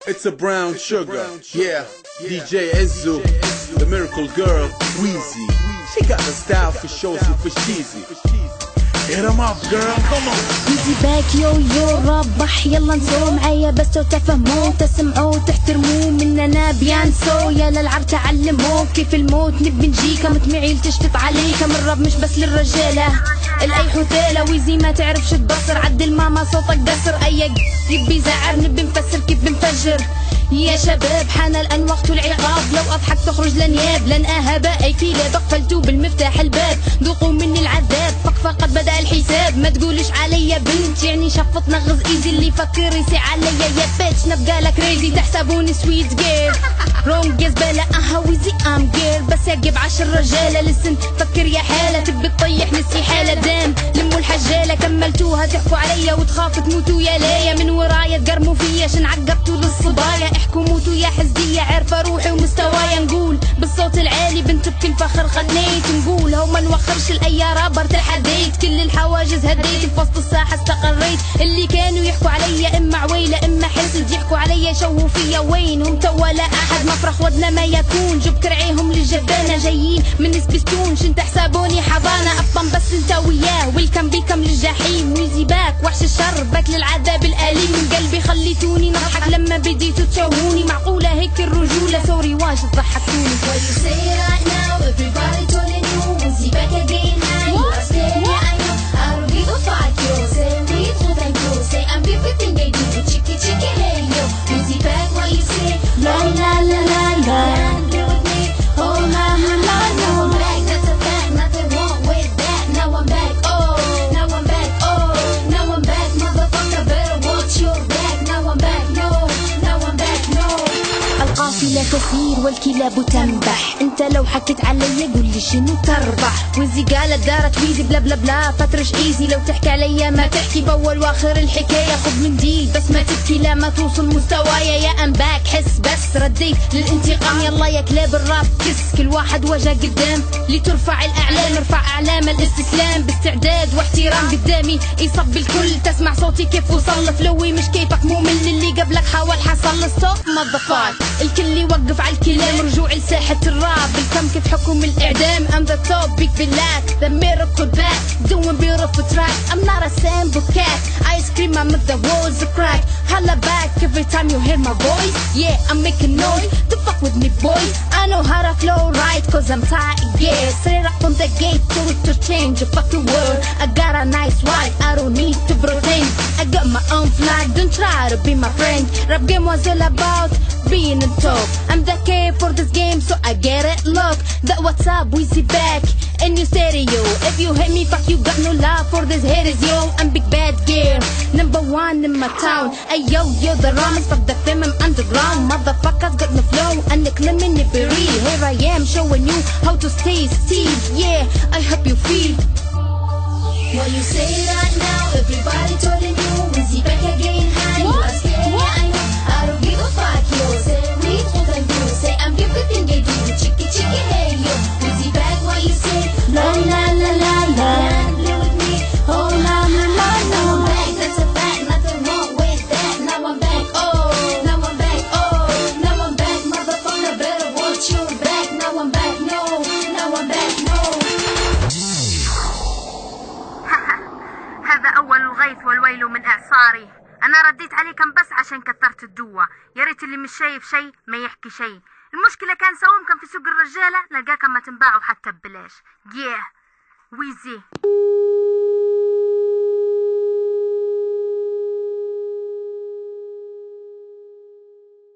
It's a brown sugar, yeah. DJ Ezzo, the miracle girl, Wheezy. She got the style for shows you for cheesy. Hit 'em up, girl, come on. ويزي باك يو ربح يلا نسو معايا بس تفهموا تسمعوا تحترموا مننا بيانسو يا للعب تعلموا كيف الموت نبي نجيك متمعيل تشفط عليك من رب مش بس للرجاله الاي حثاله ويزي ما تعرفش تبصر عدل ماما صوتك قصر اي يبي زعر نبي نفسر كيف بنفجر يا شباب حان الان وقت العقاب لو اضحك تخرج لنياب لن اهب اي كلاب قفلتوا بالمفتاح الباب ذوقوا مني العذاب فقد بدا الحساب ما تقولش عليا بنت يعني شفط نغز ايزي اللي فكر يسي عليا يا بيتش نبقى لك ريزي تحسبوني سويت جير رونج زباله ويزي ام جير بس يجيب 10 رجاله لسن فكر يا حاله تبي تطيح نسي حاله دام لموا الحجاله كملتوها تحكوا عليا وتخافوا تموتوا يا ليا من ورايا تقرموا فيا شن عقبتوا للصبايا احكوا موتوا يا حزديه عارفه روحي ومستوايا نقول بالصوت العالي بنت بكل فخر غنيت نقول هو ما نوخرش الاياره برت الحديت كل الحواجز هديت في وسط الساحه استقريت اللي كانوا يحكوا عليا اما عويله اما حسد يحكوا عليا شوهوا فيا وينهم توا لا احد مفرح ودنا ما يكون جب كرعيهم للجبانه جايين من سبيستون شنت حسابوني حضانه ابطن بس انت وياه ويلكم بيكم للجحيم ويزي باك وحش الشر باك للعذاب الاليم من قلبي خليتوني نضحك لما بديتوا تشوهوني معقوله هيك الرجوله سوري واجد ضحكتوني What you say right now everybody telling you ويزي باك again now you are scared yeah I know I don't give a fuck you say me to thank you say I'm everything they do chicky chicky hey yo ويزي باك what you say لا لا لا لا لا get with me oh la la la no back that's a fact nothing wrong with that now I'm back oh now I'm back oh now I'm back motherfucker better watch your back now I'm back no now I'm back no القافلة تسير والكلاب تنبح انت لو حكيت عليا قول لي شنو تربح ويزي قالت دارت ويزي بلا بلا بلا فترش ايزي لو تحكي عليا ما تحكي باول واخر الحكايه خذ من دي بس ما تبكي لا ما توصل مستوايا يا ام باك حس بس رديت للانتقام يلا يا كلاب الراب كس كل واحد وجه قدام لترفع الاعلام ارفع اعلام الاستسلام باستعداد واحترام قدامي يصب الكل تسمع صوتي كيف وصل فلوي مش كيفك مو من اللي قبلك حاول حصل ستوب مضفات الكل يوقف على الكلام رجوع لساحة الراب الكم كيف حكم الإعدام I'm the topic بالله the miracle back doing beautiful track I'm not a sample cat I scream I make the walls crack holla back every time you hear my voice yeah I'm making noise don't fuck with me boy I know how to flow right cause I'm tight yeah straight up on the gate to change the fucking world I got a nice wife I don't need to pretend I got my own flag don't try to be my friend rap game was all about being in top I'm the K for this game so I get it look that what's up Weezy back in your stereo if you hate me fuck you got no love for this haters yo I'm big bad gear number 1 in my town ay yo the ramen fuck the fame I'm underground motherfuckers got no flow and the claiming it be real here I am showing you how to stay Steve yeah I hope you feel What you say right now everybody telling you Weezy back again how you are scared yeah I know I don't give a fuck yo say me to thank you say I'm everything they do chicky chicky hey yo Weezy back what you say la la la la la get with me oh la la la no back that's a fact nothing wrong with that now I'm back oh now I'm back oh now I'm back motherfucker better watch your back now I'm back no now I'm back no هذا أول الغيث والويل من إعصاري أنا رديت عليكم بس عشان كثرت الدوة يا ريت اللي مش شايف شيء ما يحكي شيء المشكلة كان سومكم في سوق الرجالة نلقاكم ما تنباعوا حتى ببلاش yeah ويزي